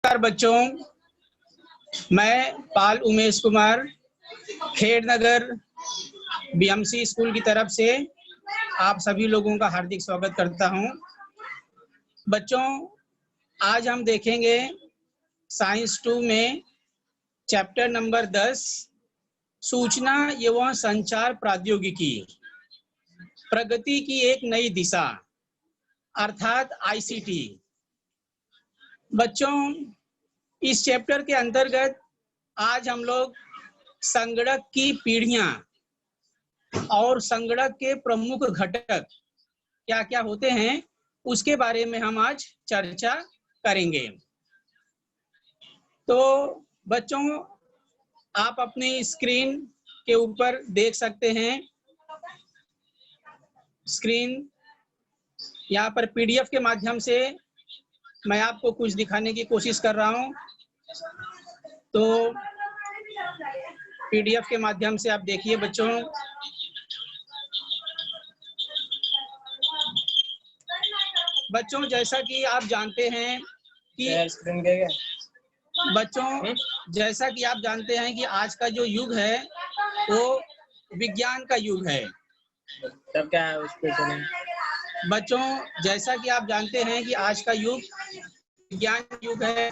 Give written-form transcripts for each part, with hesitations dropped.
नमस्कार बच्चों, मैं पाल उमेश कुमार खेड़नगर बीएमसी स्कूल की तरफ से आप सभी लोगों का हार्दिक स्वागत करता हूं। बच्चों, आज हम देखेंगे साइंस 2 में चैप्टर नंबर 10 सूचना एवं संचार प्रौद्योगिकी प्रगति की एक नई दिशा अर्थात आईसीटी। बच्चों, इस चैप्टर के अंतर्गत आज हम लोग संगणक की पीढ़ियां और संगणक के प्रमुख घटक क्या क्या होते हैं उसके बारे में हम आज चर्चा करेंगे। तो बच्चों, आप अपनी स्क्रीन के ऊपर देख सकते हैं, स्क्रीन यहाँ पर पीडीएफ के माध्यम से मैं आपको कुछ दिखाने की कोशिश कर रहा हूँ। तो पीडीएफ के माध्यम से आप देखिए बच्चों। बच्चों, जैसा कि आप जानते हैं कि आज का जो युग है वो विज्ञान का युग है। तब क्या है उस पे चलें। बच्चों, जैसा कि आप जानते हैं कि आज का युग विज्ञान युग है।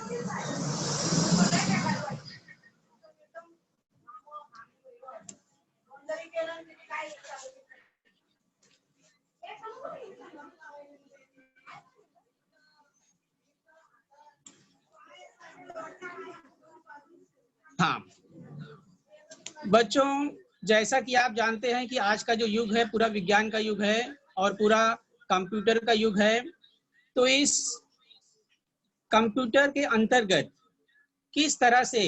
हाँ बच्चों, जैसा कि आप जानते हैं कि आज का जो युग है पूरा विज्ञान का युग है और पूरा कंप्यूटर का युग है। तो इस कंप्यूटर के अंतर्गत किस तरह से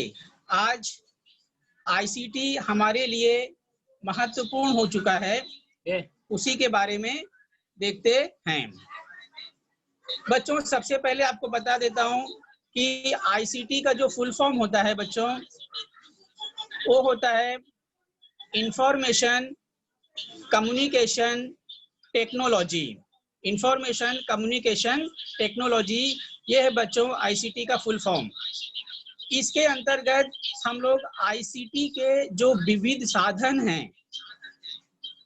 आज आईसीटी हमारे लिए महत्वपूर्ण हो चुका है उसी के बारे में देखते हैं। बच्चों, सबसे पहले आपको बता देता हूं कि आईसीटी का जो फुल फॉर्म होता है बच्चों, वो होता है information communication technology. Information communication technology, ये है बच्चों आईसीटी का फुल फॉर्म। इसके अंतर्गत हम लोग आईसीटी के जो विविध साधन हैं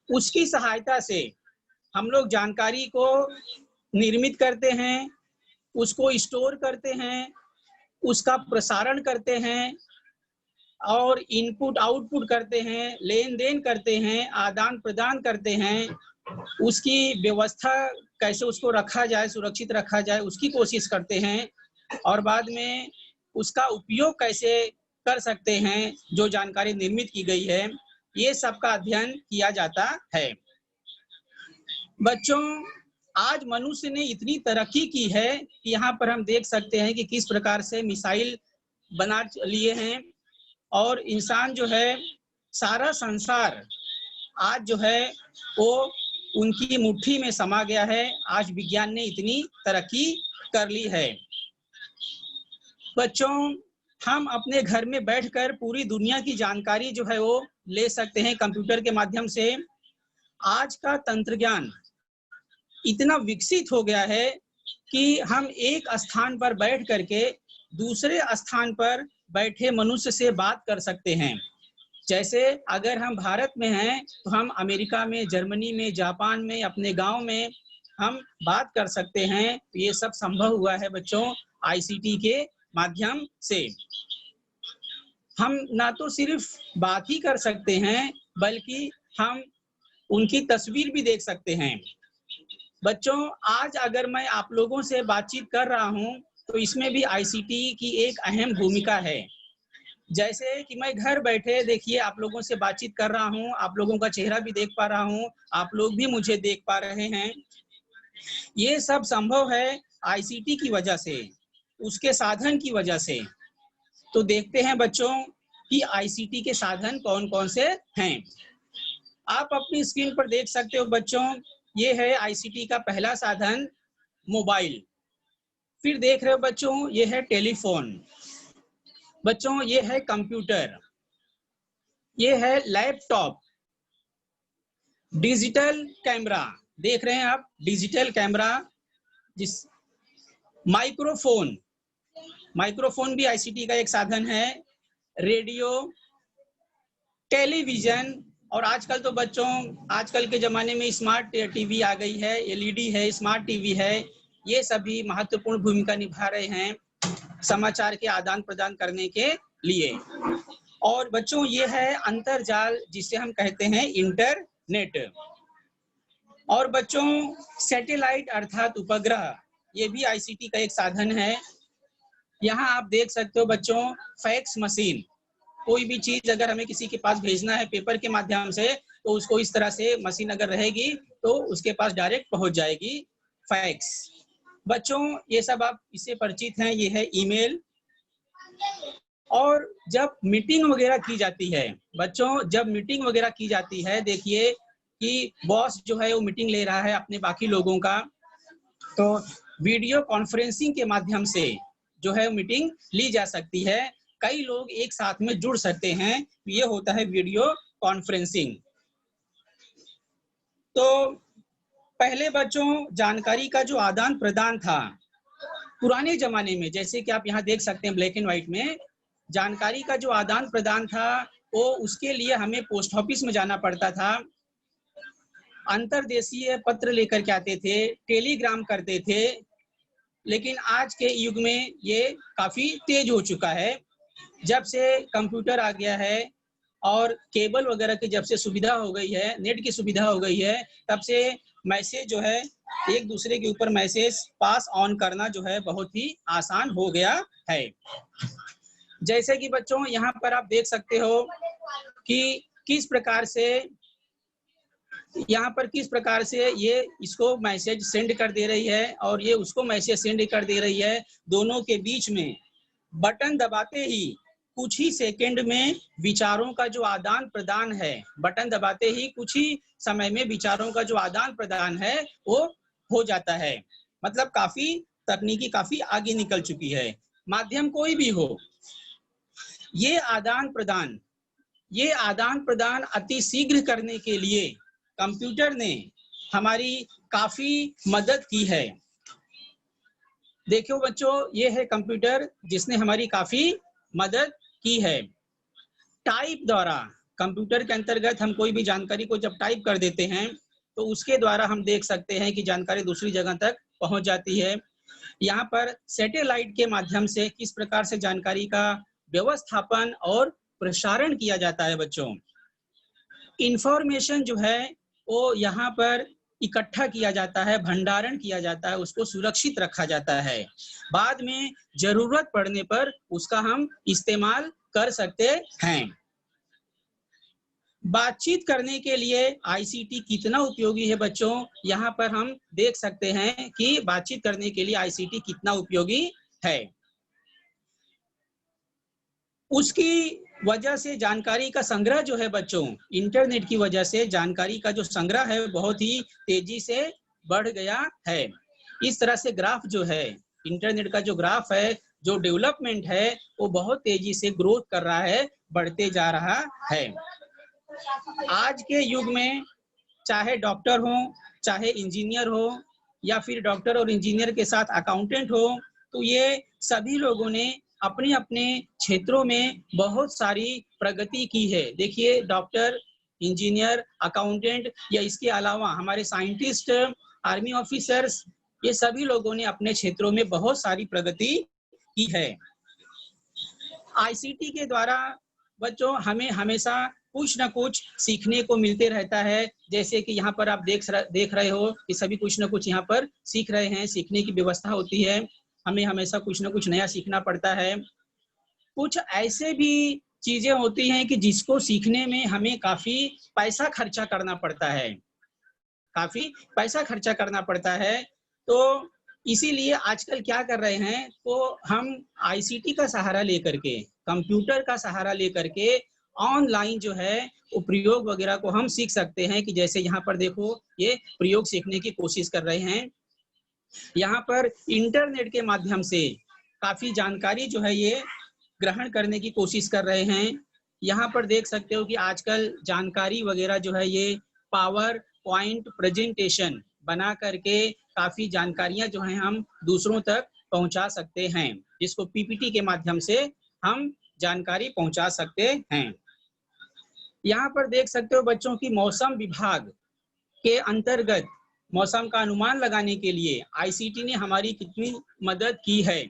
उसकी सहायता से हम लोग जानकारी को निर्मित करते हैं, उसको स्टोर करते हैं, उसका प्रसारण करते हैं और इनपुट आउटपुट करते हैं, लेन देन करते हैं, आदान प्रदान करते हैं, उसकी व्यवस्था कैसे उसको रखा जाए, सुरक्षित रखा जाए उसकी कोशिश करते हैं और बाद में उसका उपयोग कैसे कर सकते हैं जो जानकारी निर्मित की गई है, ये सब का अध्ययन किया जाता है। बच्चों, आज मनुष्य ने इतनी तरक्की की है कि यहाँ पर हम देख सकते हैं कि किस प्रकार से मिसाइल बना लिए हैं और इंसान जो है सारा संसार आज जो है वो उनकी मुट्ठी में समा गया है। आज विज्ञान ने इतनी तरक्की कर ली है। बच्चों, हम अपने घर में बैठकर पूरी दुनिया की जानकारी जो है वो ले सकते हैं कंप्यूटर के माध्यम से। आज का तंत्र ज्ञान इतना विकसित हो गया है कि हम एक स्थान पर बैठ करके दूसरे स्थान पर बैठे मनुष्य से बात कर सकते हैं। जैसे अगर हम भारत में हैं तो हम अमेरिका में, जर्मनी में, जापान में, अपने गांव में हम बात कर सकते हैं। ये सब संभव हुआ है बच्चों आईसीटी के माध्यम से। हम ना तो सिर्फ बात ही कर सकते हैं बल्कि हम उनकी तस्वीर भी देख सकते हैं। बच्चों, आज अगर मैं आप लोगों से बातचीत कर रहा हूं तो इसमें भी आईसीटी की एक अहम भूमिका है। जैसे कि मैं घर बैठे देखिए आप लोगों से बातचीत कर रहा हूं, आप लोगों का चेहरा भी देख पा रहा हूं, आप लोग भी मुझे देख पा रहे हैं। ये सब संभव है आईसीटी की वजह से, उसके साधन की वजह से। तो देखते हैं बच्चों कि आईसीटी के साधन कौन कौन से हैं। आप अपनी स्क्रीन पर देख सकते हो बच्चों, ये है आईसीटी का पहला साधन मोबाइल। फिर देख रहे हो बच्चों, ये है टेलीफोन। बच्चों, ये है कंप्यूटर, ये है लैपटॉप, डिजिटल कैमरा देख रहे हैं आप, डिजिटल कैमरा, जिस माइक्रोफोन, माइक्रोफोन भी आईसीटी का एक साधन है, रेडियो, टेलीविजन, और आजकल तो बच्चों, आजकल के जमाने में स्मार्ट टीवी आ गई है, एलईडी है, स्मार्ट टीवी है, ये सभी महत्वपूर्ण भूमिका निभा रहे हैं समाचार के आदान प्रदान करने के लिए। और बच्चों ये है अंतरजाल, जिसे हम कहते हैं इंटरनेट। और बच्चों सैटेलाइट अर्थात उपग्रह, ये भी आईसीटी का एक साधन है। यहाँ आप देख सकते हो बच्चों, फैक्स मशीन, कोई भी चीज अगर हमें किसी के पास भेजना है पेपर के माध्यम से, तो उसको इस तरह से मशीन अगर रहेगी तो उसके पास डायरेक्ट पहुंच जाएगी, फैक्स। बच्चों ये सब आप इससे परिचित हैं, ये है ईमेल। और जब मीटिंग वगैरह की जाती है बच्चों, जब मीटिंग वगैरह की जाती है, देखिए कि बॉस जो है वो मीटिंग ले रहा है अपने बाकी लोगों का, तो वीडियो कॉन्फ्रेंसिंग के माध्यम से जो है मीटिंग ली जा सकती है, कई लोग एक साथ में जुड़ सकते हैं, ये होता है वीडियो कॉन्फ्रेंसिंग। तो पहले बच्चों जानकारी का जो आदान प्रदान था पुराने जमाने में, जैसे कि आप यहाँ देख सकते हैं ब्लैक एंड व्हाइट में, जानकारी का जो आदान प्रदान था वो उसके लिए हमें पोस्ट ऑफिस में जाना पड़ता था, अंतरदेशीय पत्र लेकर के आते थे, टेलीग्राम करते थे। लेकिन आज के युग में ये काफी तेज हो चुका है, जब से कंप्यूटर आ गया है और केबल वगैरह की जब से सुविधा हो गई है, नेट की सुविधा हो गई है, तब से मैसेज जो है एक दूसरे के ऊपर मैसेज पास ऑन करना जो है बहुत ही आसान हो गया है। जैसे कि बच्चों यहाँ पर आप देख सकते हो कि किस प्रकार से यहाँ पर किस प्रकार से ये इसको मैसेज सेंड कर दे रही है और ये उसको मैसेज सेंड कर दे रही है। दोनों के बीच में बटन दबाते ही कुछ ही सेकंड में विचारों का जो आदान प्रदान है, बटन दबाते ही कुछ ही समय में विचारों का जो आदान प्रदान है वो हो जाता है। मतलब काफी तकनीकी काफी आगे निकल चुकी है। माध्यम कोई भी हो, ये आदान प्रदान अति शीघ्र करने के लिए कंप्यूटर ने हमारी काफी मदद की है। देखो बच्चों, ये है कंप्यूटर जिसने हमारी काफी मदद की है। टाइप द्वारा, कंप्यूटर के अंतर्गत हम कोई भी जानकारी को जब टाइप कर देते हैं तो उसके द्वारा हम देख सकते हैं कि जानकारी दूसरी जगह तक पहुंच जाती है। यहाँ पर सैटेलाइट के माध्यम से किस प्रकार से जानकारी का व्यवस्थापन और प्रसारण किया जाता है बच्चों। इंफॉर्मेशन जो है वो यहाँ पर इकट्ठा किया जाता है, भंडारण किया जाता है, उसको सुरक्षित रखा जाता है, बाद में जरूरत पड़ने पर उसका हम इस्तेमाल कर सकते हैं। बातचीत करने के लिए आईसीटी कितना उपयोगी है बच्चों, यहाँ पर हम देख सकते हैं कि बातचीत करने के लिए आईसीटी कितना उपयोगी है। उसकी वजह से जानकारी का संग्रह जो है बच्चों, इंटरनेट की वजह से जानकारी का जो संग्रह है बहुत ही तेजी से बढ़ गया है। इस तरह से ग्राफ जो है, इंटरनेट का जो ग्राफ है, जो डेवलपमेंट है वो बहुत तेजी से ग्रोथ कर रहा है, बढ़ते जा रहा है। आज के युग में चाहे डॉक्टर हो, चाहे इंजीनियर हो, या फिर डॉक्टर और इंजीनियर के साथ अकाउंटेंट हो, तो ये सभी लोगों ने अपने अपने क्षेत्रों में बहुत सारी प्रगति की है। देखिए डॉक्टर, इंजीनियर, अकाउंटेंट या इसके अलावा हमारे साइंटिस्ट, आर्मी ऑफिसर्स, ये सभी लोगों ने अपने क्षेत्रों में बहुत सारी प्रगति की है। आईसीटी के द्वारा बच्चों हमें हमेशा कुछ न कुछ सीखने को मिलते रहता है। जैसे कि यहाँ पर आप देख रहे हो कि सभी कुछ न कुछ यहाँ पर सीख रहे हैं, सीखने की व्यवस्था होती है, हमें हमेशा कुछ न कुछ नया सीखना पड़ता है। कुछ ऐसे भी चीजें होती हैं कि जिसको सीखने में हमें काफी पैसा खर्चा करना पड़ता है, काफी पैसा खर्चा करना पड़ता है। तो इसीलिए आजकल क्या कर रहे हैं, तो हम आईसीटी का सहारा लेकर के, कंप्यूटर का सहारा लेकर के ऑनलाइन जो है वो प्रयोग वगैरह को हम सीख सकते हैं। कि जैसे यहाँ पर देखो, ये प्रयोग सीखने की कोशिश कर रहे हैं। यहाँ पर इंटरनेट के माध्यम से काफी जानकारी जो है ये ग्रहण करने की कोशिश कर रहे हैं। यहाँ पर देख सकते हो कि आजकल जानकारी वगैरह जो है ये पावर पॉइंट प्रेजेंटेशन बना करके काफी जानकारियां जो है हम दूसरों तक पहुंचा सकते हैं, जिसको पीपीटी के माध्यम से हम जानकारी पहुंचा सकते हैं। यहाँ पर देख सकते हो बच्चों की मौसम विभाग के अंतर्गत मौसम का अनुमान लगाने के लिए आईसीटी ने हमारी कितनी मदद की है।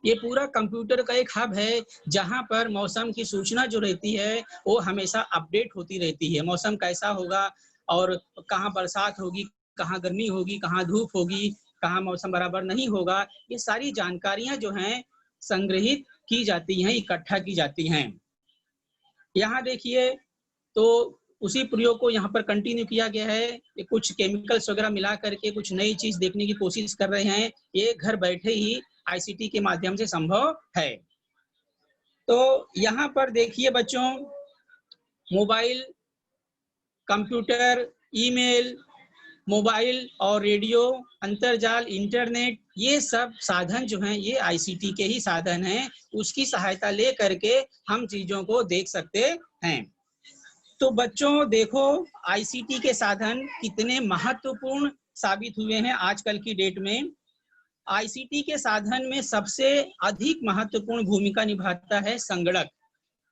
ये पूरा कंप्यूटर का एक हब है जहां पर मौसम की सूचना जो रहती है वो हमेशा अपडेट होती रहती है। मौसम कैसा होगा और कहाँ बरसात होगी, कहाँ गर्मी होगी, कहाँ धूप होगी, कहाँ मौसम बराबर नहीं होगा, ये सारी जानकारियां जो हैं संग्रहित की जाती हैं, इकट्ठा की जाती हैं। यहाँ देखिए तो उसी प्रयोग को यहाँ पर कंटिन्यू किया गया है। ये कुछ केमिकल्स वगैरह मिला करके कुछ नई चीज देखने की कोशिश कर रहे हैं। ये घर बैठे ही आईसीटी के माध्यम से संभव है। तो यहाँ पर देखिए बच्चों, मोबाइल, कंप्यूटर, ईमेल, मोबाइल और रेडियो, अंतरजाल, इंटरनेट, ये सब साधन जो हैं ये आईसीटी के ही साधन हैं। उसकी सहायता ले करके हम चीजों को देख सकते हैं। तो बच्चों देखो आईसीटी के साधन कितने महत्वपूर्ण साबित हुए हैं आजकल की डेट में। आईसीटी के साधन में सबसे अधिक महत्वपूर्ण भूमिका निभाता है संगणक।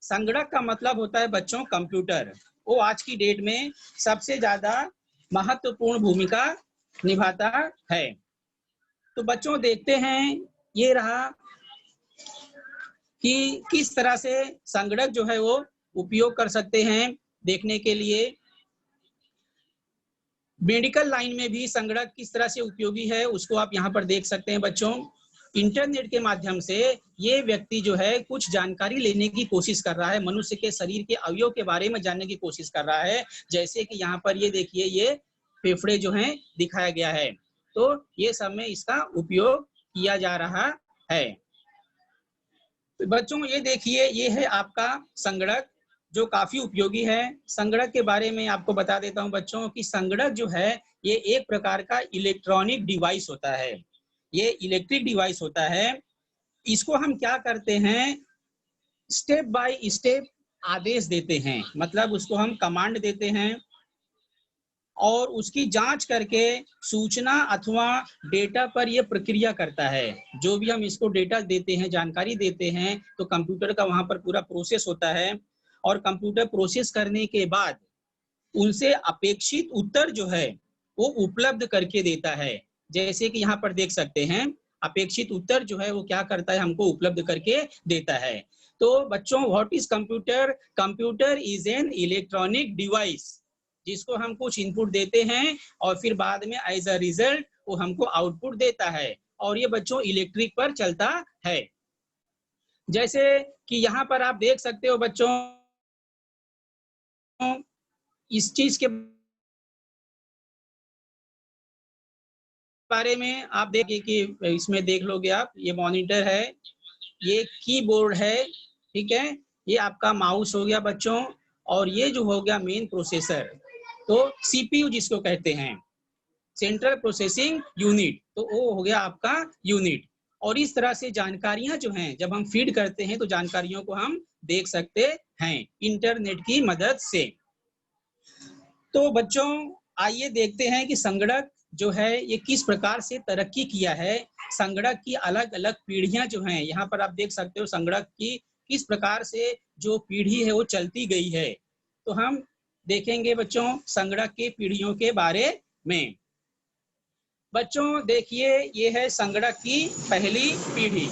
संगणक का मतलब होता है बच्चों कंप्यूटर। वो आज की डेट में सबसे ज्यादा महत्वपूर्ण भूमिका निभाता है। तो बच्चों देखते हैं ये रहा कि किस तरह से संगणक जो है वो उपयोग कर सकते हैं देखने के लिए। मेडिकल लाइन में भी संगणक किस तरह से उपयोगी है उसको आप यहाँ पर देख सकते हैं बच्चों। इंटरनेट के माध्यम से ये व्यक्ति जो है कुछ जानकारी लेने की कोशिश कर रहा है, मनुष्य के शरीर के अवयव के बारे में जानने की कोशिश कर रहा है। जैसे कि यहाँ पर ये देखिए ये फेफड़े जो हैं दिखाया गया है, तो ये सब में इसका उपयोग किया जा रहा है। तो बच्चों ये देखिए ये है आपका संगणक जो काफी उपयोगी है। संगणक के बारे में आपको बता देता हूं बच्चों कि संगणक जो है ये एक प्रकार का इलेक्ट्रॉनिक डिवाइस होता है। ये इलेक्ट्रिक डिवाइस होता है। इसको हम क्या करते हैं, स्टेप बाय स्टेप आदेश देते हैं, मतलब उसको हम कमांड देते हैं और उसकी जांच करके सूचना अथवा डेटा पर यह प्रक्रिया करता है। जो भी हम इसको डेटा देते हैं, जानकारी देते हैं, तो कंप्यूटर का वहां पर पूरा प्रोसेस होता है और कंप्यूटर प्रोसेस करने के बाद उनसे अपेक्षित उत्तर जो है वो उपलब्ध करके देता है। जैसे कि यहाँ पर देख सकते हैं अपेक्षित उत्तर जो है वो क्या करता है, हमको उपलब्ध करके देता है। तो बच्चों what is computer? Computer is an electronic device जिसको हम कुछ इनपुट देते हैं और फिर बाद में एज अ रिजल्ट वो हमको आउटपुट देता है और ये बच्चों इलेक्ट्रिक पर चलता है। जैसे कि यहाँ पर आप देख सकते हो बच्चों इस चीज के बारे में आप देखिए कि इसमें देख लोगे आप, ये मॉनिटर है, ये कीबोर्ड है, ठीक है, ये आपका माउस हो गया बच्चों और ये जो हो गया मेन प्रोसेसर, तो सीपीयू जिसको कहते हैं, सेंट्रल प्रोसेसिंग यूनिट, तो वो हो गया आपका यूनिट। और इस तरह से जानकारियां जो हैं जब हम फीड करते हैं तो जानकारियों को हम देख सकते हैं इंटरनेट की मदद से। तो बच्चों आइए देखते हैं कि संगणक जो है ये किस प्रकार से तरक्की किया है। संगणक की अलग अलग पीढ़ियां जो हैं यहाँ पर आप देख सकते हो, संगणक की किस प्रकार से जो पीढ़ी है वो चलती गई है। तो हम देखेंगे बच्चों संगणक के पीढ़ियों के बारे में। बच्चों देखिए ये है संगणक की पहली पीढ़ी।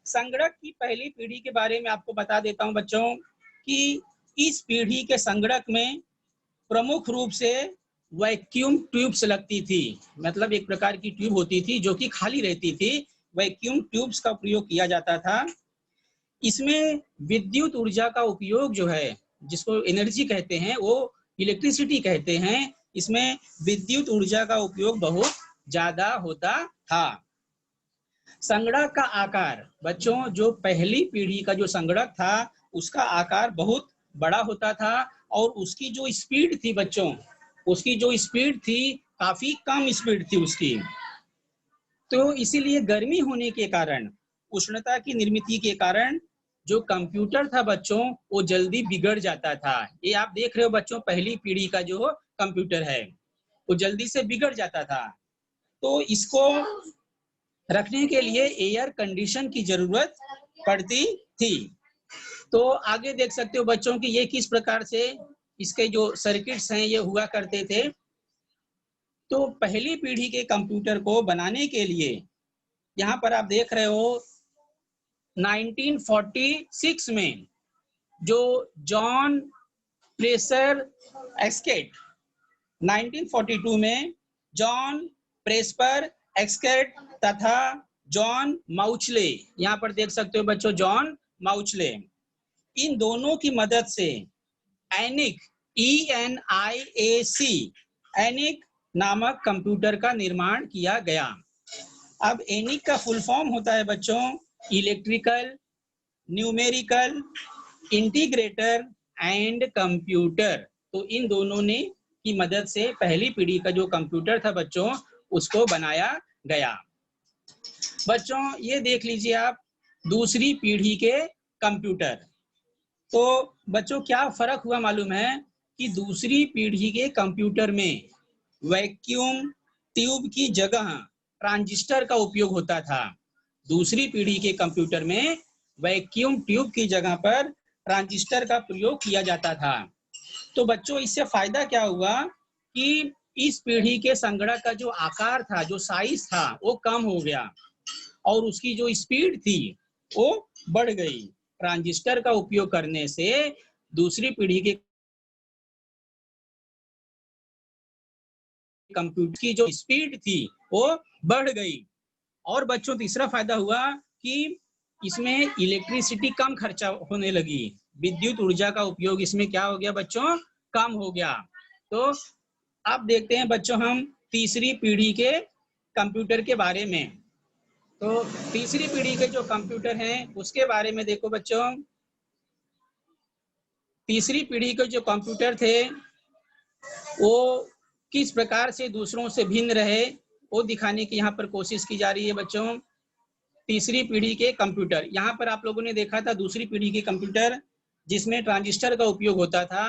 संगणक की पहली पीढ़ी के बारे में आपको बता देता हूं बच्चों कि इस पीढ़ी के संगणक में प्रमुख रूप से वैक्यूम ट्यूब्स लगती थी, मतलब एक प्रकार की ट्यूब होती थी जो कि खाली रहती थी। वैक्यूम ट्यूब्स का प्रयोग किया जाता था। इसमें विद्युत ऊर्जा का उपयोग जो है, जिसको एनर्जी कहते हैं, वो इलेक्ट्रिसिटी कहते हैं, इसमें विद्युत ऊर्जा का उपयोग बहुत ज्यादा होता था। संगणक का आकार बच्चों, जो पहली पीढ़ी का जो संगणक था उसका आकार बहुत बड़ा होता था और उसकी जो स्पीड थी बच्चों, उसकी जो स्पीड थी काफी कम स्पीड थी उसकी। तो इसीलिए गर्मी होने के कारण, उष्णता की निर्मिति के कारण जो कंप्यूटर था बच्चों वो जल्दी बिगड़ जाता था। ये आप देख रहे हो बच्चों पहली पीढ़ी का जो कंप्यूटर है वो जल्दी से बिगड़ जाता था। तो इसको रखने के लिए एयर कंडीशन की जरूरत पड़ती थी। तो आगे देख सकते हो बच्चों कि ये किस प्रकार से इसके जो सर्किट्स हैं ये हुआ करते थे। तो पहली पीढ़ी के कंप्यूटर को बनाने के लिए यहाँ पर आप देख रहे हो 1946 में जो जॉन प्रेसर एक्सकेट, 1942 में जॉन प्रेस्पर एक्सकेट तथा जॉन माउचले, यहाँ पर देख सकते हो बच्चों जॉन माउचले, इन दोनों की मदद से एनिक ENIAC एनिक नामक कंप्यूटर का निर्माण किया गया। अब एनिक का फुल फॉर्म होता है बच्चों electrical numerical integrator and computer. तो इन दोनों ने की मदद से पहली पीढ़ी का जो कंप्यूटर था बच्चों उसको बनाया गया। बच्चों ये देख लीजिए आप दूसरी पीढ़ी के कंप्यूटर। तो बच्चों क्या फर्क हुआ मालूम है कि दूसरी पीढ़ी के कंप्यूटर में वैक्यूम ट्यूब की जगह ट्रांजिस्टर का उपयोग होता था। दूसरी पीढ़ी के कंप्यूटर में वैक्यूम ट्यूब की जगह पर ट्रांजिस्टर का प्रयोग किया जाता था। तो बच्चों इससे फायदा क्या हुआ कि इस पीढ़ी के संगणक का जो आकार था, जो साइज था वो कम हो गया और उसकी जो स्पीड थी वो बढ़ गई। ट्रांजिस्टर का उपयोग करने से दूसरी पीढ़ी के कंप्यूटर की जो स्पीड थी वो बढ़ गई। और बच्चों तीसरा फायदा हुआ कि इसमें इलेक्ट्रिसिटी कम खर्चा होने लगी, विद्युत ऊर्जा का उपयोग इसमें क्या हो गया बच्चों कम हो गया। तो अब देखते हैं बच्चों हम तीसरी पीढ़ी के कंप्यूटर के बारे में। तो तीसरी पीढ़ी के जो कंप्यूटर हैं उसके बारे में देखो बच्चों। तीसरी पीढ़ी के जो कंप्यूटर थे वो किस प्रकार से दूसरों से भिन्न रहे वो दिखाने की यहाँ पर कोशिश की जा रही है बच्चों। तीसरी पीढ़ी के कंप्यूटर, यहाँ पर आप लोगों ने देखा था दूसरी पीढ़ी के कंप्यूटर जिसमें ट्रांजिस्टर का उपयोग होता था।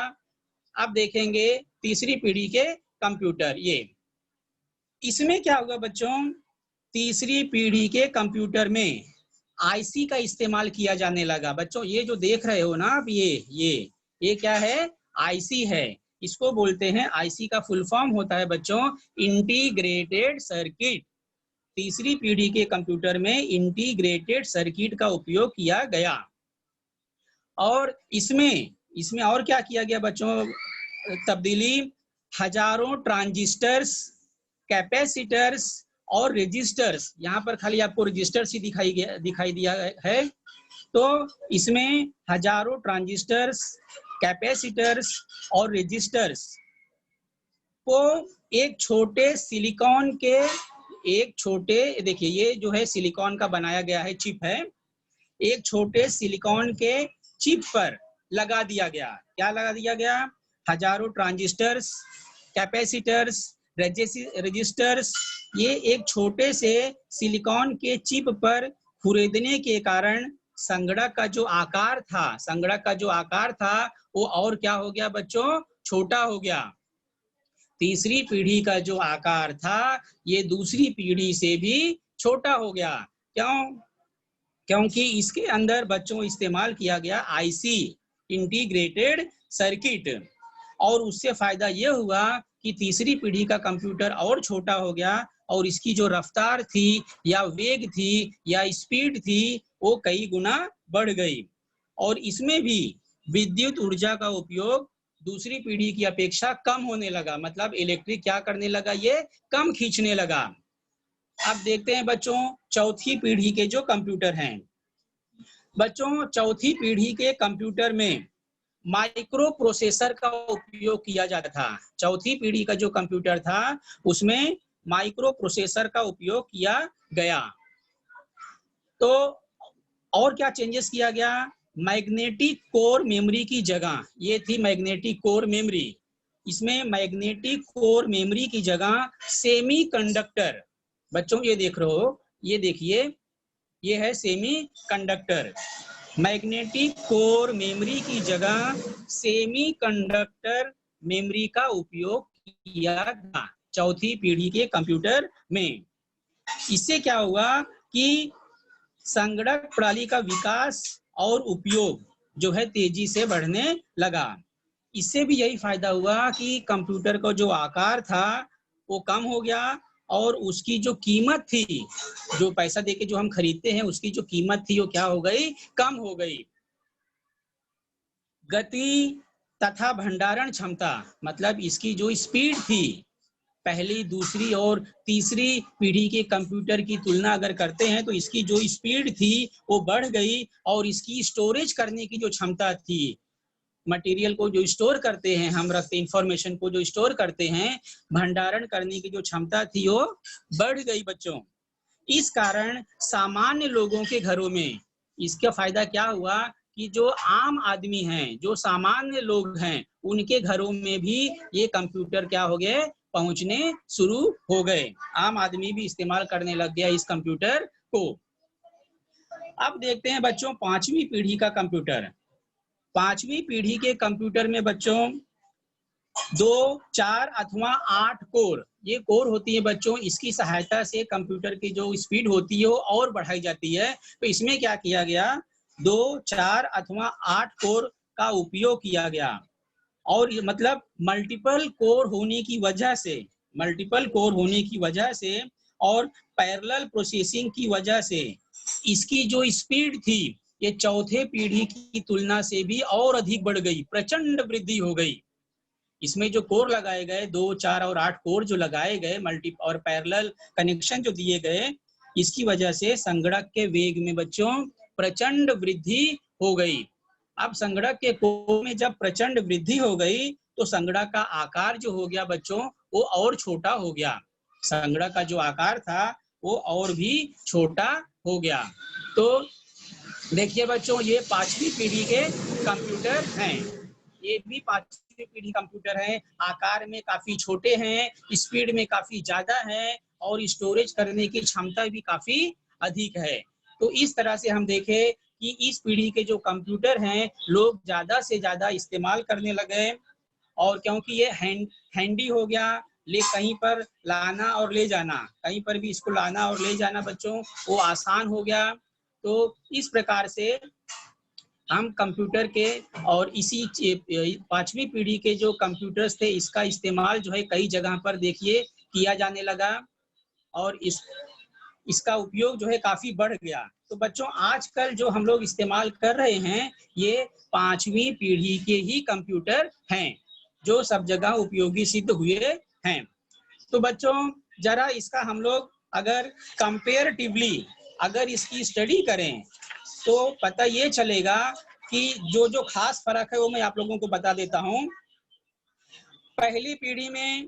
अब देखेंगे तीसरी पीढ़ी के कंप्यूटर। ये इसमें क्या होगा बच्चों, तीसरी पीढ़ी के कंप्यूटर में आईसी का इस्तेमाल किया जाने लगा। बच्चों ये जो देख रहे हो ना आप ये क्या है, आईसी है। इसको बोलते हैं, आईसी का फुल फॉर्म होता है बच्चों इंटीग्रेटेड सर्किट। तीसरी पीढ़ी के कंप्यूटर में इंटीग्रेटेड सर्किट का उपयोग किया गया। और इसमें और क्या किया गया बच्चों तब्दीली, हजारों ट्रांजिस्टर्स, कैपेसिटर्स और रेजिस्टर्स, यहाँ पर खाली आपको रेजिस्टर्स ही दिखाई दिया है। तो इसमें हजारों ट्रांजिस्टर्स, कैपेसिटर्स और रेजिस्टर्स को एक छोटे सिलिकॉन के देखिए ये जो है सिलिकॉन का बनाया गया है चिप है, एक छोटे सिलिकॉन के चिप पर लगा दिया गया। क्या लगा दिया गया, हजारों ट्रांजिस्टर्स, कैपेसिटर्स, रेजिस्टर्स, ये एक छोटे से सिलिकॉन के चिप पर खुरेदने के कारण संगणक का जो आकार था वो और क्या हो गया बच्चों, छोटा हो गया। तीसरी पीढ़ी का जो आकार था ये दूसरी पीढ़ी से भी छोटा हो गया। क्योंकि इसके अंदर बच्चों इस्तेमाल किया गया आईसी इंटीग्रेटेड सर्किट। और उससे फायदा ये हुआ कि तीसरी पीढ़ी का कंप्यूटर और छोटा हो गया और इसकी जो रफ्तार थी या वेग थी या स्पीड थी वो कई गुना बढ़ गई। और इसमें भी विद्युत ऊर्जा का उपयोग दूसरी पीढ़ी की अपेक्षा कम होने लगा, मतलब इलेक्ट्रिक क्या करने लगा, ये कम खींचने लगा। अब देखते हैं बच्चों चौथी पीढ़ी के जो कंप्यूटर हैं। बच्चों चौथी पीढ़ी के कंप्यूटर में माइक्रो प्रोसेसर का उपयोग किया जाता था। चौथी पीढ़ी का जो कंप्यूटर था उसमें माइक्रो प्रोसेसर का उपयोग किया गया। तो और क्या चेंजेस किया गया, मैग्नेटिक कोर मेमोरी की जगह, ये थी मैग्नेटिक कोर मेमोरी, इसमें मैग्नेटिक कोर मेमोरी की जगह सेमी कंडक्टर, बच्चों ये देख रहे हो, ये देखिए ये है semi conductor. Magnetic core memory की जगह सेमी कंडक्टर मेमोरी का उपयोग किया गया चौथी पीढ़ी के कंप्यूटर में। इससे क्या हुआ कि संगणक प्रणाली का विकास और उपयोग जो है तेजी से बढ़ने लगा। इससे भी यही फायदा हुआ कि कंप्यूटर का जो आकार था वो कम हो गया और उसकी जो कीमत थी, जो पैसा देके जो हम खरीदते हैं उसकी जो कीमत थी वो क्या हो गई, कम हो गई। गति तथा भंडारण क्षमता, मतलब इसकी जो स्पीड थी, पहली, दूसरी और तीसरी पीढ़ी के कंप्यूटर की तुलना अगर करते हैं तो इसकी जो स्पीड थी वो बढ़ गई और इसकी स्टोरेज करने की जो क्षमता थी, मटेरियल को जो स्टोर करते हैं हम रखते, इंफॉर्मेशन को जो स्टोर करते हैं, भंडारण करने की जो क्षमता थी वो बढ़ गई बच्चों। इस कारण सामान्य लोगों के घरों में इसका फायदा क्या हुआ कि जो आम आदमी हैं, जो सामान्य लोग हैं, उनके घरों में भी ये कंप्यूटर क्या हो गए, पहुंचने शुरू हो गए। आम आदमी भी इस्तेमाल करने लग गया इस कंप्यूटर को। अब देखते हैं बच्चों पांचवी पीढ़ी का कंप्यूटर। पांचवी पीढ़ी के कंप्यूटर में बच्चों 2, 4 अथवा 8 कोर, ये कोर होती है बच्चों, इसकी सहायता से कंप्यूटर की जो स्पीड होती है वो और बढ़ाई जाती है। तो इसमें क्या किया गया, 2, 4 अथवा 8 कोर का उपयोग किया गया। और मतलब मल्टीपल कोर होने की वजह से, मल्टीपल कोर होने की वजह से और पैरेलल प्रोसेसिंग की वजह से इसकी जो स्पीड थी ये चौथे पीढ़ी की तुलना से भी और अधिक बढ़ गई, प्रचंड वृद्धि हो गई। इसमें जो कोर लगाए गए, 2, 4 और 8 कोर जो लगाए गए, मल्टी और पैरेलल कनेक्शन जो दिए गए, इसकी वजह से संगणक के वेग में बच्चों प्रचंड वृद्धि हो गई। अब संगणक के कोर में जब प्रचंड वृद्धि हो गई तो संगणक का आकार जो हो गया बच्चों वो और छोटा हो गया। संगणक का जो आकार था वो और भी छोटा हो गया। तो देखिए बच्चों, ये पांचवी पीढ़ी के कंप्यूटर हैं। ये भी पांचवी पीढ़ी कंप्यूटर हैं, आकार में काफी छोटे हैं, स्पीड में काफी ज्यादा है और स्टोरेज करने की क्षमता भी काफी अधिक है। तो इस तरह से हम देखें कि इस पीढ़ी के जो कंप्यूटर हैं लोग ज्यादा से ज्यादा इस्तेमाल करने लगे, और क्योंकि ये हैंडी हो गया, ले कहीं पर लाना और ले जाना, कहीं पर भी इसको लाना और ले जाना बच्चों वो आसान हो गया। तो इस प्रकार से हम कंप्यूटर के और इसी पांचवी पीढ़ी के जो कंप्यूटर्स थे इसका इस्तेमाल जो है कई जगह पर देखिए किया जाने लगा और इसका उपयोग जो है काफी बढ़ गया। तो बच्चों आजकल जो हम लोग इस्तेमाल कर रहे हैं ये पांचवी पीढ़ी के ही कंप्यूटर हैं जो सब जगह उपयोगी सिद्ध हुए हैं। तो बच्चों जरा इसका हम लोग अगर कंपेरेटिवली अगर इसकी स्टडी करें तो पता ये चलेगा कि जो जो खास फर्क है वो मैं आप लोगों को बता देता हूं। पहली पीढ़ी में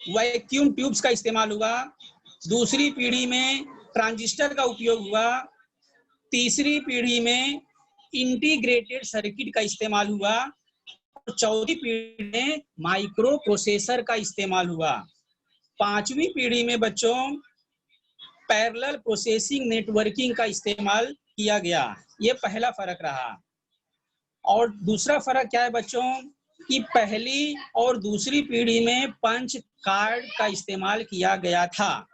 वैक्यूम ट्यूब्स का इस्तेमाल हुआ, दूसरी पीढ़ी में ट्रांजिस्टर का उपयोग हुआ, तीसरी पीढ़ी में इंटीग्रेटेड सर्किट का इस्तेमाल हुआ और चौथी पीढ़ी में माइक्रो प्रोसेसर का इस्तेमाल हुआ। पांचवी पीढ़ी में बच्चों पैरेलल प्रोसेसिंग नेटवर्किंग का इस्तेमाल किया गया। ये पहला फर्क रहा। और दूसरा फर्क क्या है बच्चों कि पहली और दूसरी पीढ़ी में पंच कार्ड का इस्तेमाल किया गया था,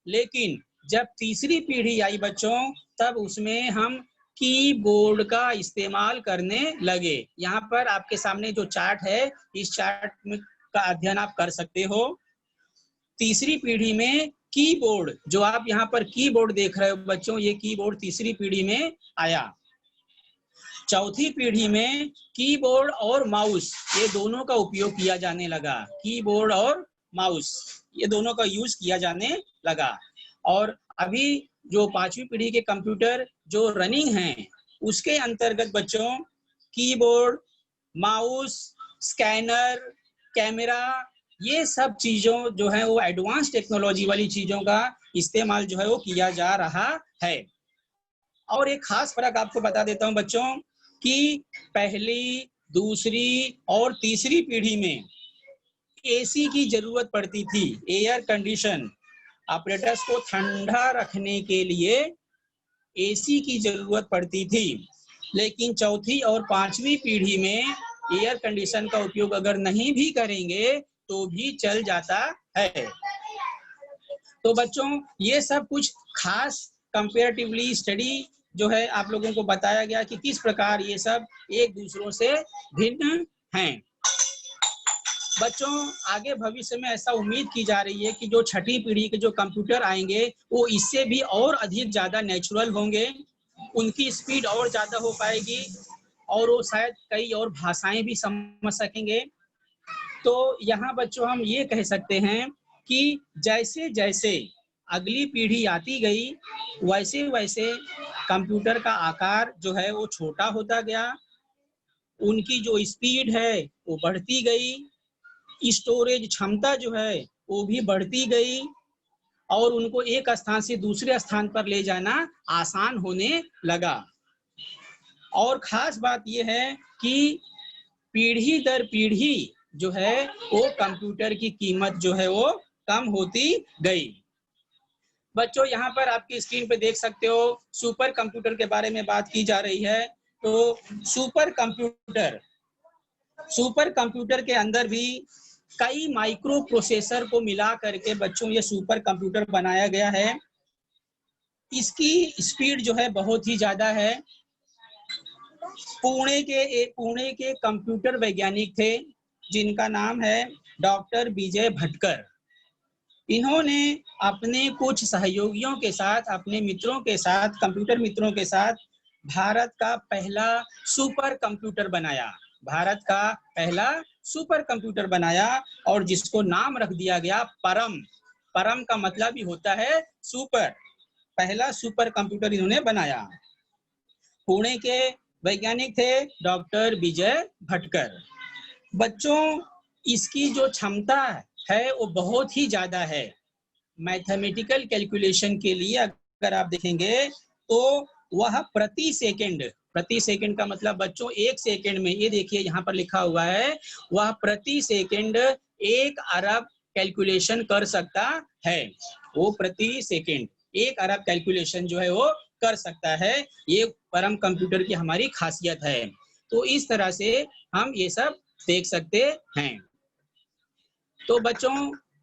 लेकिन जब तीसरी पीढ़ी आई बच्चों तब उसमें हम कीबोर्ड का इस्तेमाल करने लगे। यहाँ पर आपके सामने जो चार्ट है इस चार्ट का अध्ययन आप कर सकते हो। तीसरी पीढ़ी में कीबोर्ड, जो आप यहाँ पर कीबोर्ड देख रहे हो बच्चों, ये कीबोर्ड तीसरी पीढ़ी में आया। चौथी पीढ़ी में कीबोर्ड और माउस ये दोनों का उपयोग किया जाने लगा। कीबोर्ड और माउस ये दोनों का यूज किया जाने लगा। और अभी जो पांचवी पीढ़ी के कंप्यूटर जो रनिंग हैं उसके अंतर्गत बच्चों कीबोर्ड, माउस, स्कैनर, कैमरा, ये सब चीजों जो है वो एडवांस टेक्नोलॉजी वाली चीजों का इस्तेमाल जो है वो किया जा रहा है। और एक खास फर्क आपको बता देता हूं बच्चों कि पहली, दूसरी और तीसरी पीढ़ी में एसी की जरूरत पड़ती थी, एयर कंडीशन, ऑपरेटर्स को ठंडा रखने के लिए एसी की जरूरत पड़ती थी। लेकिन चौथी और पांचवी पीढ़ी में एयर कंडीशन का उपयोग अगर नहीं भी करेंगे तो भी चल जाता है। तो बच्चों ये सब कुछ खास कंपेरेटिवली स्टडी जो है आप लोगों को बताया गया कि किस प्रकार ये सब एक दूसरों से भिन्न हैं। बच्चों आगे भविष्य में ऐसा उम्मीद की जा रही है कि जो छठी पीढ़ी के जो कंप्यूटर आएंगे वो इससे भी और अधिक ज्यादा नेचुरल होंगे, उनकी स्पीड और ज्यादा हो पाएगी और वो शायद कई और भाषाएं भी समझ सकेंगे। तो यहाँ बच्चों हम ये कह सकते हैं कि जैसे जैसे अगली पीढ़ी आती गई वैसे वैसे कंप्यूटर का आकार जो है वो छोटा होता गया, उनकी जो स्पीड है वो बढ़ती गई, स्टोरेज क्षमता जो है वो भी बढ़ती गई और उनको एक स्थान से दूसरे स्थान पर ले जाना आसान होने लगा। और खास बात यह है कि पीढ़ी दर पीढ़ी जो है वो कंप्यूटर की कीमत जो है वो कम होती गई। बच्चों यहाँ पर आपकी स्क्रीन पे देख सकते हो सुपर कंप्यूटर के बारे में बात की जा रही है। तो सुपर कंप्यूटर के अंदर भी कई माइक्रो प्रोसेसर को मिला करके बच्चों ये सुपर कंप्यूटर बनाया गया है। इसकी स्पीड जो है बहुत ही ज्यादा है। पुणे के कंप्यूटर वैज्ञानिक थे जिनका नाम है डॉक्टर विजय भटकर। इन्होंने अपने कुछ सहयोगियों के साथ, अपने मित्रों के साथ, कंप्यूटर मित्रों के साथ भारत का पहला सुपर कंप्यूटर बनाया। भारत का पहला सुपर कंप्यूटर बनाया और जिसको नाम रख दिया गया परम। परम का मतलब ही होता है सुपर। पहला सुपर कंप्यूटर इन्होंने बनाया। पुणे के वैज्ञानिक थे डॉक्टर विजय भटकर। बच्चों इसकी जो क्षमता है वो बहुत ही ज्यादा है। मैथमेटिकल कैलकुलेशन के लिए अगर आप देखेंगे तो वह प्रति सेकंड का मतलब बच्चों 1 सेकंड में, ये देखिए यहाँ पर लिखा हुआ है, वह प्रति सेकंड 1 अरब कैलकुलेशन कर सकता है। वो प्रति सेकंड 1 अरब कैलकुलेशन जो है वो कर सकता है। ये परम कंप्यूटर की हमारी खासियत है। तो इस तरह से हम ये सब देख सकते हैं। तो बच्चों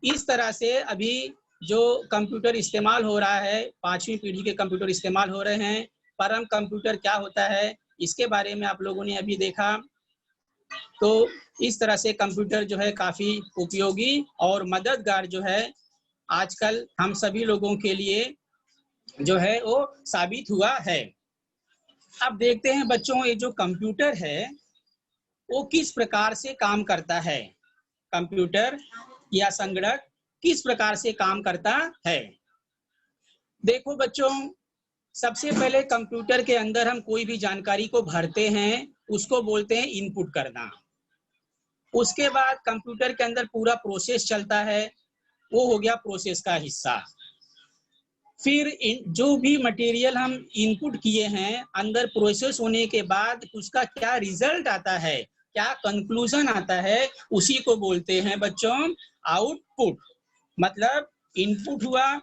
इस तरह से अभी जो कंप्यूटर इस्तेमाल हो रहा है, 5वीं पीढ़ी के कंप्यूटर इस्तेमाल हो रहे हैं। परम कंप्यूटर क्या होता है इसके बारे में आप लोगों ने अभी देखा। तो इस तरह से कंप्यूटर जो है काफी उपयोगी और मददगार जो है आजकल हम सभी लोगों के लिए जो है वो साबित हुआ है। अब देखते हैं बच्चों ये जो कंप्यूटर है वो किस प्रकार से काम करता है। कंप्यूटर या संगणक किस प्रकार से काम करता है। देखो बच्चों सबसे पहले कंप्यूटर के अंदर हम कोई भी जानकारी को भरते हैं उसको बोलते हैं इनपुट करना। उसके बाद कंप्यूटर के अंदर पूरा प्रोसेस चलता है, वो हो गया प्रोसेस का हिस्सा। फिर जो भी मटेरियल हम इनपुट किए हैं अंदर प्रोसेस होने के बाद उसका क्या रिजल्ट आता है, क्या कंक्लूजन आता है, उसी को बोलते हैं बच्चों आउटपुट। मतलब इनपुट हुआ,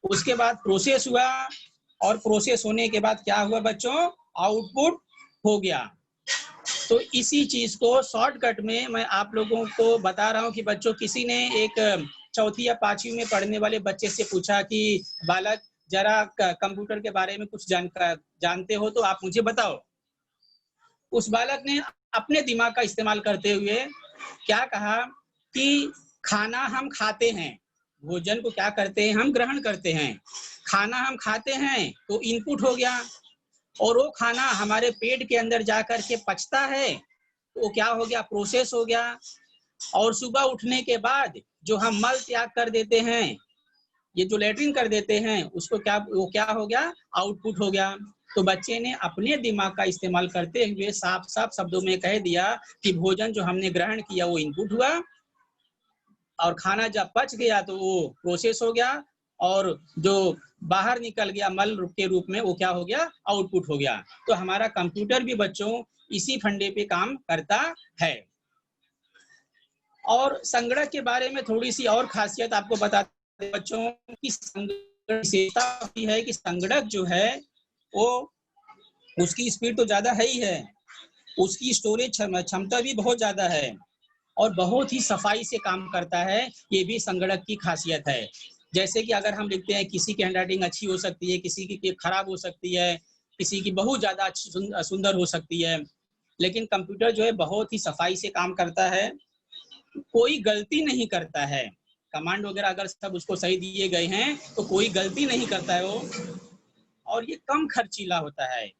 उसके बाद प्रोसेस हुआ और प्रोसेस होने के बाद क्या हुआ बच्चों, आउटपुट हो गया। तो इसी चीज को शॉर्टकट में मैं आप लोगों को बता रहा हूं कि बच्चों किसी ने एक 4वीं या 5वीं में पढ़ने वाले बच्चे से पूछा कि बालक जरा कंप्यूटर के बारे में कुछ जानते हो तो आप मुझे बताओ। उस बालक ने अपने दिमाग का इस्तेमाल करते हुए क्या कहा कि खाना हम खाते हैं, भोजन को क्या करते हैं हम ग्रहण करते हैं, खाना हम खाते हैं तो इनपुट हो गया और वो खाना हमारे पेट के अंदर जाकर के पचता है तो वो क्या हो गया, प्रोसेस हो गया। और सुबह उठने के बाद जो हम मल त्याग कर देते हैं, ये जो लेटरिन कर देते हैं उसको वो क्या हो गया, आउटपुट हो गया। तो बच्चे ने अपने दिमाग का इस्तेमाल करते हुए साफ साफ शब्दों में कह दिया कि भोजन जो हमने ग्रहण किया वो इनपुट हुआ और खाना जब पच गया तो वो प्रोसेस हो गया और जो बाहर निकल गया मल के रूप में वो क्या हो गया, आउटपुट हो गया। तो हमारा कंप्यूटर भी बच्चों इसी फंडे पे काम करता है। और संगणक के बारे में थोड़ी सी और खासियत आपको बताते हैं बच्चों की। विशेषता होती है कि संगणक जो है वो उसकी स्पीड तो ज्यादा है ही है, उसकी स्टोरेज क्षमता भी बहुत ज्यादा है और बहुत ही सफाई से काम करता है। ये भी संगणक की खासियत है। जैसे कि अगर हम लिखते हैं किसी की हैंडराइटिंग अच्छी हो सकती है, किसी की खराब हो सकती है, किसी की बहुत ज़्यादा अच्छी सुंदर हो सकती है, लेकिन कंप्यूटर जो है बहुत ही सफाई से काम करता है, कोई गलती नहीं करता है। कमांड वगैरह अगर सब उसको सही दिए गए हैं तो कोई गलती नहीं करता है वो, और ये कम खर्चीला होता है,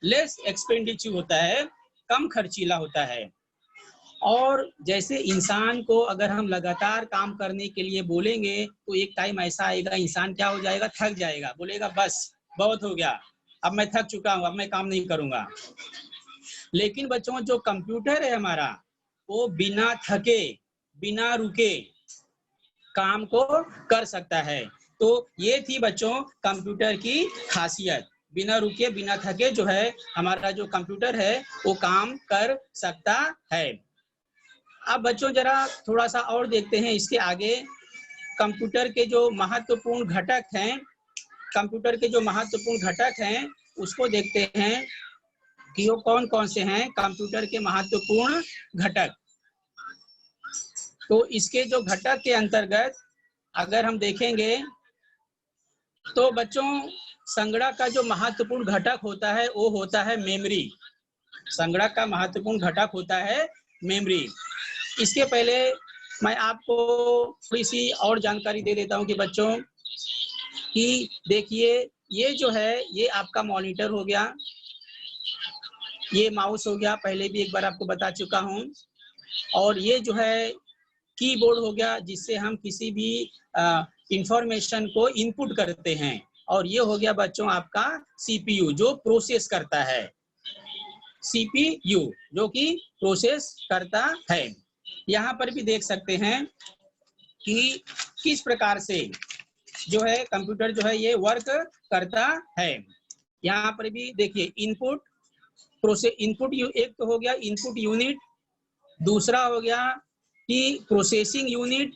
लेस एक्सपेंडिचर होता है, कम खर्चीला होता है। और जैसे इंसान को अगर हम लगातार काम करने के लिए बोलेंगे तो एक टाइम ऐसा आएगा इंसान क्या हो जाएगा, थक जाएगा, बोलेगा बस बहुत हो गया, अब मैं थक चुका हूँ, अब मैं काम नहीं करूंगा। लेकिन बच्चों जो कंप्यूटर है हमारा, वो बिना थके बिना रुके काम को कर सकता है। तो ये थी बच्चों कंप्यूटर की खासियत, बिना रुके बिना थके जो है हमारा जो कंप्यूटर है वो काम कर सकता है। अब बच्चों जरा थोड़ा सा और देखते हैं इसके आगे, कंप्यूटर के जो महत्वपूर्ण घटक हैं, कंप्यूटर के जो महत्वपूर्ण घटक हैं उसको देखते हैं कि वो कौन कौन से हैं कंप्यूटर के महत्वपूर्ण घटक। तो इसके जो घटक के अंतर्गत अगर हम देखेंगे तो बच्चों संगणक का जो महत्वपूर्ण घटक होता है वो होता है मेमोरी। संगणक का महत्वपूर्ण घटक होता है मेमोरी। इसके पहले मैं आपको थोड़ी सी और जानकारी दे देता हूं कि बच्चों कि देखिए ये जो है ये आपका मॉनिटर हो गया, ये माउस हो गया, पहले भी एक बार आपको बता चुका हूं, और ये जो है कीबोर्ड हो गया जिससे हम किसी भी इंफॉर्मेशन को इनपुट करते हैं, और ये हो गया बच्चों आपका सीपीयू जो प्रोसेस करता है, सीपीयू जो कि प्रोसेस करता है। यहाँ पर भी देख सकते हैं कि किस प्रकार से जो है कंप्यूटर जो है ये वर्क करता है। यहाँ पर भी देखिए इनपुट प्रोसेस, इनपुट एक तो हो गया इनपुट यूनिट, दूसरा हो गया कि प्रोसेसिंग यूनिट,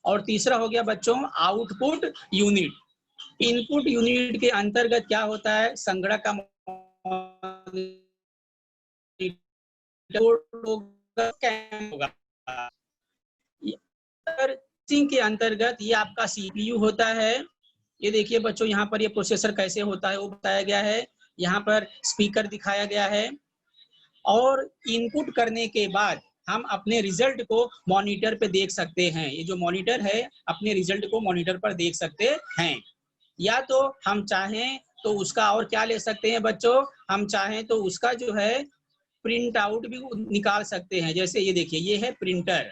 और तीसरा हो गया बच्चों आउटपुट यूनिट। इनपुट यूनिट के अंतर्गत क्या होता है, संगणक का होगा, के अंतर्गत ये आपका सीपीयू होता है। ये देखिए बच्चों यहाँ पर ये प्रोसेसर कैसे होता है वो बताया गया है, यहाँ पर स्पीकर दिखाया गया है, और इनपुट करने के बाद हम अपने रिजल्ट को मॉनिटर पे देख सकते हैं। ये जो मॉनिटर है अपने रिजल्ट को मॉनिटर पर देख सकते हैं, या तो हम चाहें तो उसका और क्या ले सकते हैं बच्चों, हम चाहें तो उसका जो है प्रिंट आउट भी निकाल सकते हैं। जैसे ये देखिए ये है प्रिंटर,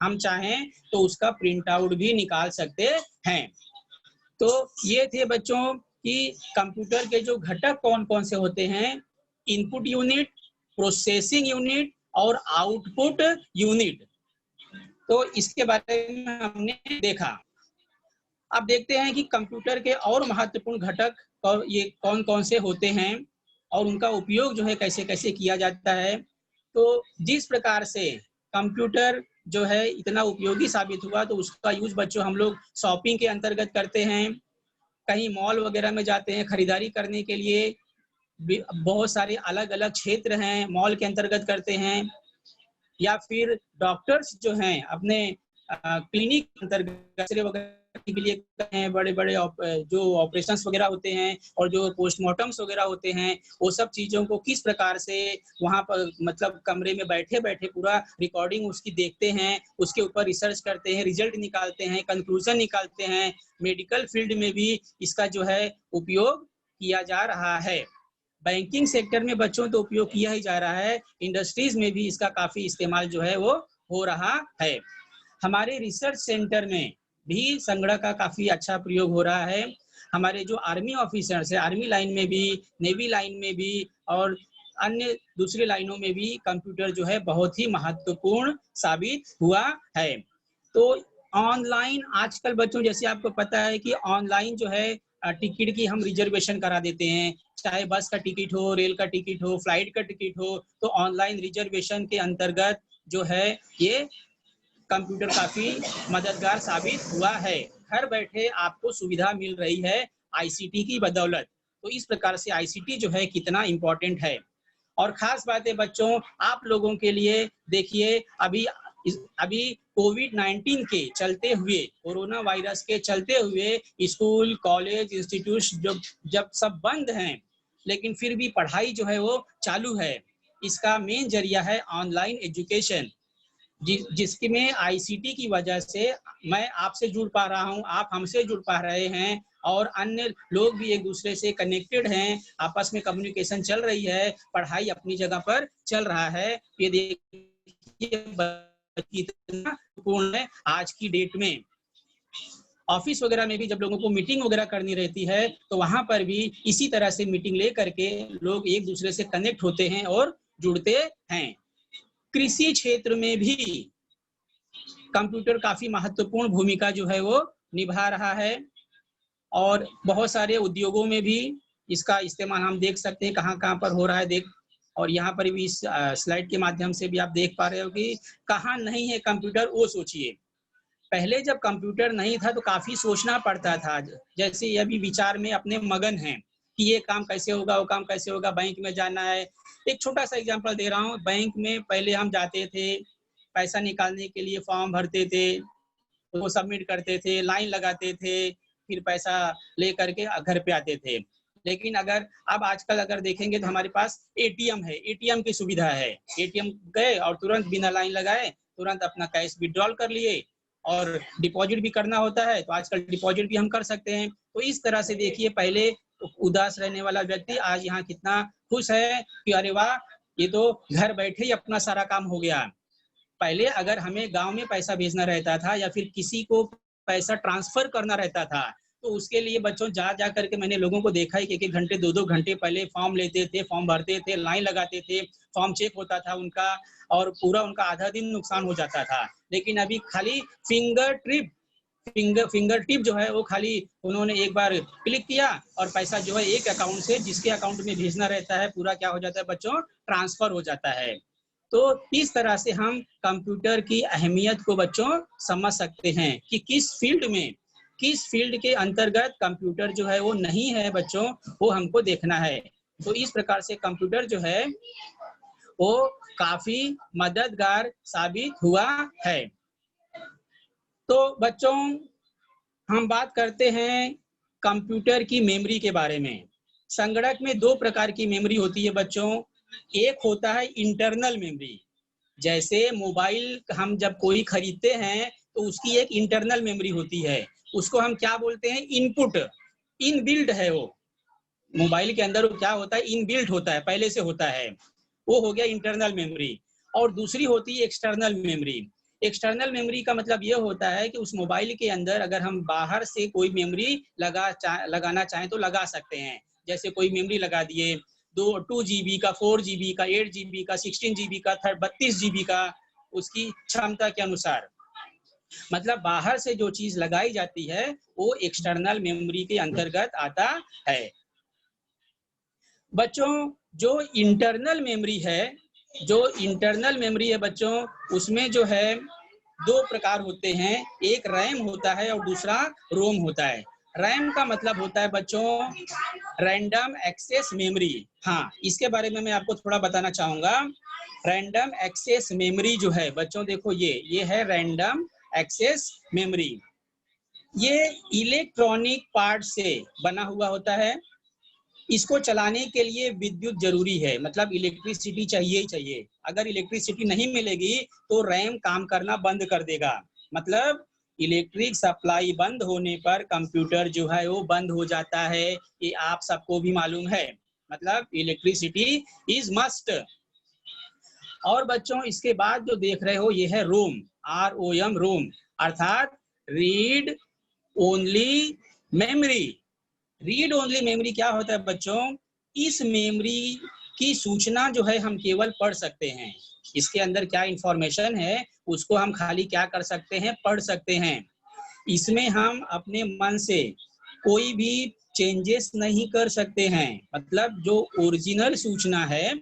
हम चाहें तो उसका प्रिंट आउट भी निकाल सकते हैं। तो ये थे बच्चों कि कंप्यूटर के जो घटक कौन कौन से होते हैं, इनपुट यूनिट, प्रोसेसिंग यूनिट और आउटपुट यूनिट। तो इसके बारे में हमने देखा। अब देखते हैं कि कंप्यूटर के और महत्वपूर्ण घटक और ये कौन कौन से होते हैं और उनका उपयोग जो है कैसे कैसे किया जाता है। तो जिस प्रकार से कंप्यूटर जो है इतना उपयोगी साबित हुआ, तो उसका यूज बच्चों हम लोग शॉपिंग के अंतर्गत करते हैं, कहीं मॉल वगैरह में जाते हैं खरीदारी करने के लिए, बहुत सारे अलग अलग क्षेत्र हैं मॉल के अंतर्गत करते हैं, या फिर डॉक्टर्स जो हैं अपने क्लिनिक अंतर्गत वगैरह के लिए बड़े बड़े जो ऑपरेशंस वगैरह होते हैं और जो पोस्टमार्टम्स वगैरह होते हैं, वो सब चीजों को किस प्रकार से वहां पर मतलब कमरे में बैठे बैठे पूरा रिकॉर्डिंग उसकी देखते हैं, उसके ऊपर रिसर्च करते हैं, रिजल्ट निकालते हैं, कंक्लूजन निकालते हैं। मेडिकल फील्ड में भी इसका जो है उपयोग किया जा रहा है। बैंकिंग सेक्टर में बच्चों तो उपयोग किया ही जा रहा है, इंडस्ट्रीज में भी इसका काफी इस्तेमाल जो है वो हो रहा है। हमारे रिसर्च सेंटर में भी संगणक का काफी अच्छा प्रयोग हो रहा है। हमारे जो आर्मी ऑफिसर्स है, आर्मी लाइन में भी, नेवी लाइन में भी और अन्य दूसरी लाइनों में भी कंप्यूटर जो है बहुत ही महत्वपूर्ण साबित हुआ है। तो ऑनलाइन आजकल बच्चों जैसे आपको पता है कि ऑनलाइन जो है टिकट की हम रिजर्वेशन करा देते हैं, चाहे बस का टिकट हो, रेल का टिकट हो, फ्लाइट का टिकट हो, तो ऑनलाइन रिजर्वेशन के अंतर्गत जो है ये कंप्यूटर काफी मददगार साबित हुआ है। घर बैठे आपको सुविधा मिल रही है आईसीटी की बदौलत। तो इस प्रकार से आईसीटी जो है कितना इम्पोर्टेंट है। और खास बात है बच्चों आप लोगों के लिए, देखिए अभी अभी कोविड-19 के चलते हुए, कोरोना वायरस के चलते हुए स्कूल, कॉलेज, इंस्टीट्यूट जब सब बंद हैं, लेकिन फिर भी पढ़ाई जो है वो चालू है। इसका मेन जरिया है ऑनलाइन एजुकेशन, जिसकी में आईसीटी की वजह से मैं आपसे जुड़ पा रहा हूँ, आप हमसे जुड़ पा रहे हैं और अन्य लोग भी एक दूसरे से कनेक्टेड हैं, आपस में कम्युनिकेशन चल रही है, पढ़ाई अपनी जगह पर चल रहा है। ये देखिए कितना पूर्ण है आज की डेट में। ऑफिस वगैरह में भी जब लोगों को मीटिंग वगैरह करनी रहती है, तो वहां पर भी इसी तरह से मीटिंग ले करके लोग एक दूसरे से कनेक्ट होते हैं और जुड़ते हैं। कृषि क्षेत्र में भी कंप्यूटर काफी महत्वपूर्ण भूमिका जो है वो निभा रहा है और बहुत सारे उद्योगों में भी इसका इस्तेमाल हम देख सकते हैं कहाँ-कहाँ पर हो रहा है देख। और यहाँ पर भी इस स्लाइड के माध्यम से भी आप देख पा रहे हो कि कहाँ नहीं है कंप्यूटर, वो सोचिए। पहले जब कंप्यूटर नहीं था तो काफी सोचना पड़ता था, जैसे ये अभी विचार में अपने मगन हैं कि ये काम कैसे होगा, वो काम कैसे होगा, बैंक में जाना है। एक छोटा सा एग्जांपल दे रहा हूँ, बैंक में पहले हम जाते थे, पैसा निकालने के लिए फॉर्म भरते थे, वो सबमिट करते थे, लाइन लगाते थे, फिर पैसा ले करके घर पे आते थे। लेकिन अगर अब आजकल अगर देखेंगे तो हमारे पास एटीएम है, एटीएम की सुविधा है। एटीएम गए और तुरंत बिना लाइन लगाए तुरंत अपना कैश विथड्रॉल कर लिए और डिपॉजिट भी करना होता है तो आजकल डिपॉजिट भी हम कर सकते हैं। तो इस तरह से देखिए पहले उदास रहने वाला व्यक्ति आज यहाँ कितना खुश है कि अरे वाह, ये तो घर बैठे ही अपना सारा काम हो गया। पहले अगर हमें गांव में पैसा भेजना रहता था या फिर किसी को पैसा ट्रांसफर करना रहता था तो उसके लिए बच्चों जा करके मैंने लोगों को देखा है कि 1-1 घंटे 2-2 घंटे पहले फॉर्म लेते थे, फॉर्म भरते थे, लाइन लगाते थे, फॉर्म चेक होता था उनका और पूरा उनका आधा दिन नुकसान हो जाता था। लेकिन अभी खाली फिंगर टिप जो है वो खाली उन्होंने एक बार क्लिक किया और पैसा जो है एक अकाउंट से जिसके अकाउंट में भेजना रहता है पूरा क्या हो जाता है बच्चों, ट्रांसफर हो जाता है। तो इस तरह से हम कंप्यूटर की अहमियत को बच्चों समझ सकते हैं कि किस फील्ड के अंतर्गत कंप्यूटर जो है वो नहीं है बच्चों, वो हमको देखना है। तो इस प्रकार से कंप्यूटर जो है वो काफी मददगार साबित हुआ है। तो बच्चों हम बात करते हैं कंप्यूटर की मेमोरी के बारे में। संगणक में 2 प्रकार की मेमोरी होती है बच्चों। एक होता है इंटरनल मेमोरी, जैसे मोबाइल हम जब कोई खरीदते हैं तो उसकी एक इंटरनल मेमोरी होती है, उसको हम क्या बोलते हैं, इनपुट, इनबिल्ट है वो। मोबाइल के अंदर वो क्या होता है, इनबिल्ट होता है, पहले से होता है, वो हो गया इंटरनल मेमोरी। और दूसरी होती है एक्सटर्नल मेमोरी। एक्सटर्नल मेमोरी का मतलब ये होता है कि उस मोबाइल के अंदर अगर हम बाहर से कोई मेमोरी लगाना चाहें तो लगा सकते हैं। जैसे कोई मेमोरी लगा दिए 2 जीबी का, 4 जीबी का, 8 जीबी का, 16 जीबी का, 32 जीबी का, उसकी क्षमता के अनुसार। मतलब बाहर से जो चीज लगाई जाती है वो एक्सटर्नल मेमोरी के अंतर्गत आता है। बच्चों जो इंटरनल मेमोरी है बच्चों, उसमें जो है 2 प्रकार होते हैं, एक रैम होता है और दूसरा रोम होता है। रैम का मतलब होता है बच्चों रैंडम एक्सेस मेमोरी। हाँ, इसके बारे में मैं आपको थोड़ा बताना चाहूंगा। रैंडम एक्सेस मेमोरी जो है बच्चों, देखो ये है रैंडम एक्सेस मेमोरी। ये इलेक्ट्रॉनिक पार्ट से बना हुआ होता है। इसको चलाने के लिए विद्युत जरूरी है, मतलब इलेक्ट्रिसिटी चाहिए ही चाहिए। अगर इलेक्ट्रिसिटी नहीं मिलेगी तो रैम काम करना बंद कर देगा। मतलब इलेक्ट्रिक सप्लाई बंद होने पर कंप्यूटर जो है वो बंद हो जाता है, ये आप सबको भी मालूम है। मतलब इलेक्ट्रिसिटी इज मस्ट। और बच्चों इसके बाद जो देख रहे हो ये है रोम, ROM, रोम अर्थात read only memory. Read only memory क्या होता है बच्चों, इस मेमोरी की सूचना जो है हम केवल पढ़ सकते हैं। इसके अंदर क्या इंफॉर्मेशन है उसको हम खाली क्या कर सकते हैं, पढ़ सकते हैं। इसमें हम अपने मन से कोई भी चेंजेस नहीं कर सकते हैं। मतलब जो ओरिजिनल सूचना है,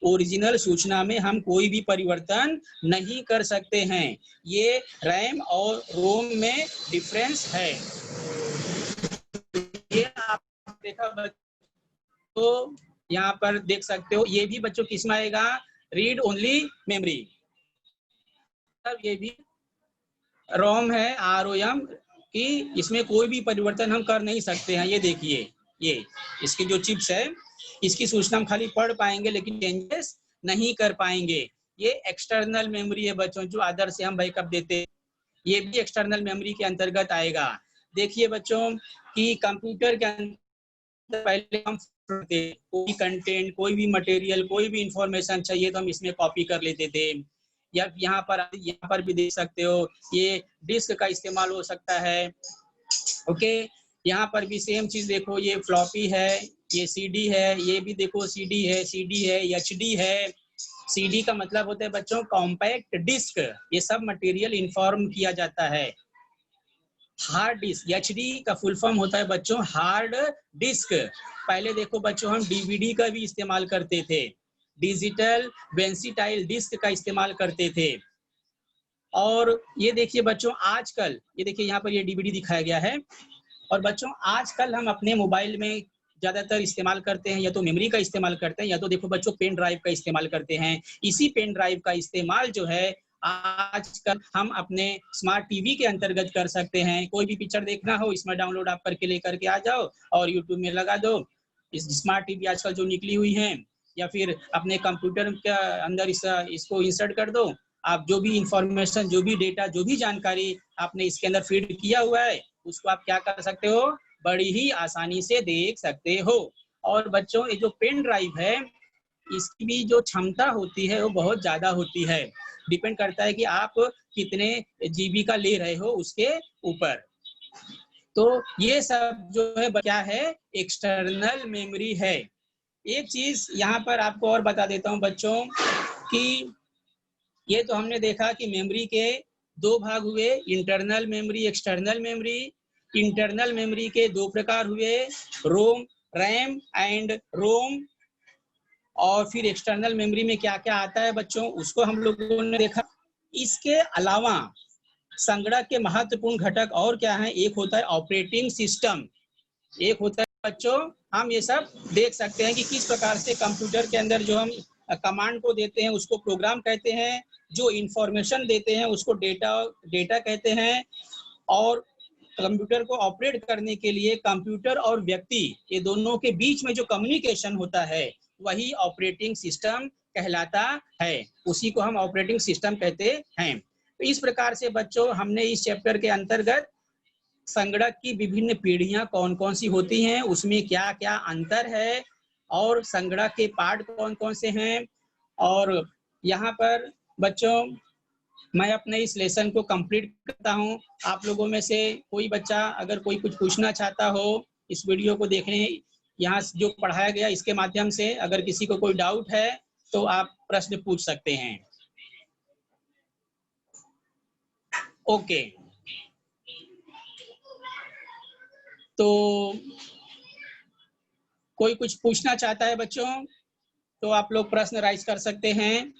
ओरिजिनल सूचना में हम कोई भी परिवर्तन नहीं कर सकते हैं। ये रैम और रोम में डिफरेंस है। ये आप देखा तो यहाँ पर देख सकते हो, ये भी बच्चों किसमें आएगा, रीड ओनली मेमोरी। ये भी रोम है, ROM, कि इसमें कोई भी परिवर्तन हम कर नहीं सकते हैं। ये देखिए, ये इसकी जो चिप्स है, इसकी सूचना हम खाली पढ़ पाएंगे लेकिन चेंजेस नहीं कर पाएंगे। ये एक्सटर्नल मेमोरी है बच्चों, जो अदर से हम बैकअप देते हैं, ये भी एक्सटर्नल मेमोरी के अंतर्गत आएगा। देखिए बच्चों कि कंप्यूटर के अंदर पहले हम कोई कंटेंट, कोई भी मटेरियल, कोई भी इंफॉर्मेशन चाहिए तो हम इसमें कॉपी कर लेते थे। या यहाँ पर भी देख सकते हो, ये डिस्क का इस्तेमाल हो सकता है। ओके, यहाँ पर भी सेम चीज देखो, ये फ्लॉपी है, ये CD है, ये भी देखो CD है, HD है। CD का मतलब होता है बच्चों कॉम्पैक्ट डिस्क। ये सब मटेरियल इन्फॉर्म किया जाता है। हार्ड डिस्क, HD का फुल फॉर्म होता है बच्चों हार्ड डिस्क। पहले देखो बच्चों हम DVD का भी इस्तेमाल करते थे, डिजिटल वेंसिटाइल डिस्क का इस्तेमाल करते थे। और ये देखिए बच्चों आजकल, ये देखिए यहाँ पर ये DVD दिखाया गया है। और बच्चों आजकल हम अपने मोबाइल में ज्यादातर इस्तेमाल करते हैं, या तो मेमोरी का इस्तेमाल करते हैं, या तो देखो बच्चों पेन ड्राइव का इस्तेमाल करते हैं। इसी पेन ड्राइव का इस्तेमाल जो है आजकल हम अपने स्मार्ट TV के अंतर्गत कर सकते हैं। कोई भी पिक्चर देखना हो, इसमें डाउनलोड आप करके लेकर के आ जाओ और यूट्यूब में लगा दो। इस स्मार्ट TV आजकल जो निकली हुई है, या फिर अपने कंप्यूटर के अंदर इसको इंसर्ट कर दो। आप जो भी इंफॉर्मेशन, जो भी डेटा, जो भी जानकारी आपने इसके अंदर फीड किया हुआ है, उसको आप क्या कर सकते हो, बड़ी ही आसानी से देख सकते हो। और बच्चों ये जो पेन ड्राइव है, इसकी भी जो क्षमता होती है वो बहुत ज्यादा होती है। डिपेंड करता है कि आप कितने GB का ले रहे हो उसके ऊपर। तो ये सब जो है क्या है, एक्सटर्नल मेमोरी है। एक चीज यहाँ पर आपको और बता देता हूँ बच्चों कि ये तो हमने देखा कि मेमोरी के दो भाग हुए, internal memory, external memory. Internal memory के दो प्रकार हुए, रैम एंड रोम। और फिर एक्सटर्नल मेमोरी में क्या क्या आता है बच्चों, उसको हम लोगों ने देखा। इसके अलावा संगणक के महत्वपूर्ण घटक और क्या है, एक होता है ऑपरेटिंग सिस्टम, एक होता है बच्चों, हम ये सब देख सकते हैं कि किस प्रकार से कंप्यूटर के अंदर जो हम कमांड को देते हैं उसको प्रोग्राम कहते हैं, जो इंफॉर्मेशन देते हैं उसको डेटा कहते हैं। और कंप्यूटर को ऑपरेट करने के लिए कंप्यूटर और व्यक्ति, ये दोनों के बीच में जो कम्युनिकेशन होता है वही ऑपरेटिंग सिस्टम कहलाता है। उसी को हम ऑपरेटिंग सिस्टम कहते हैं। तो इस प्रकार से बच्चों हमने इस चैप्टर के अंतर्गत संगणक की विभिन्न पीढ़ियां कौन कौन सी होती हैं, उसमें क्या क्या अंतर है, और संगणक के पार्ट कौन कौन से हैं। और यहाँ पर बच्चों मैं अपने इस लेसन को कंप्लीट करता हूँ। आप लोगों में से कोई बच्चा अगर कोई कुछ पूछना चाहता हो इस वीडियो को देखने, यहाँ जो पढ़ाया गया इसके माध्यम से, अगर किसी को कोई डाउट है तो आप प्रश्न पूछ सकते हैं। ओके, तो कोई कुछ पूछना चाहता है बच्चों तो आप लोग प्रश्न राइज कर सकते हैं।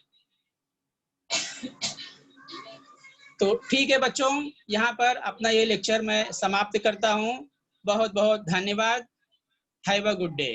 तो ठीक है बच्चों, यहाँ पर अपना ये लेक्चर मैं समाप्त करता हूँ। बहुत बहुत धन्यवाद। Have a good day.